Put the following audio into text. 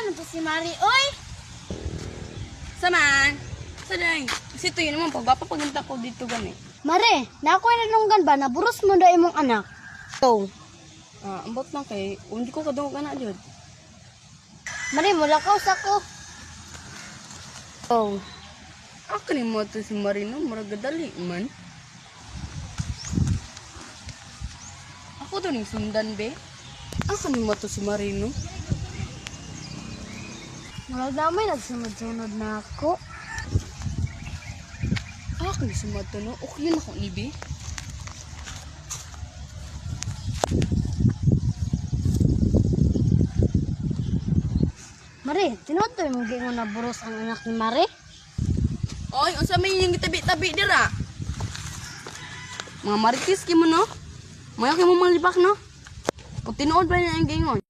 na to si Mari, oy! Saman! Saday! Kasi ito yun naman, pagpapapaginta ko dito gani. Mare, nakuha na nung ba na buros mo daw imong anak? To. Ambot lang kay, hindi ko kadungog ka na, Jod. Mare, mula ka sa ko. Oh. Ako ni mo to si Marino, maragadali man. Ako to ning sundan, be. Ako ni mo to si Marino. Mula damay nagsunod-sunod na ako. Ako ni sumad to, no? Okay yun ako ni, be. Mare, tinutoy mo gingon na buros ang anak ni Mare? Oy, unsa may yung tabi-tabi dira? Mga maritis ki mo, no? Maya kay mo malibak, no? Kung tinuod ba niya ang gingon?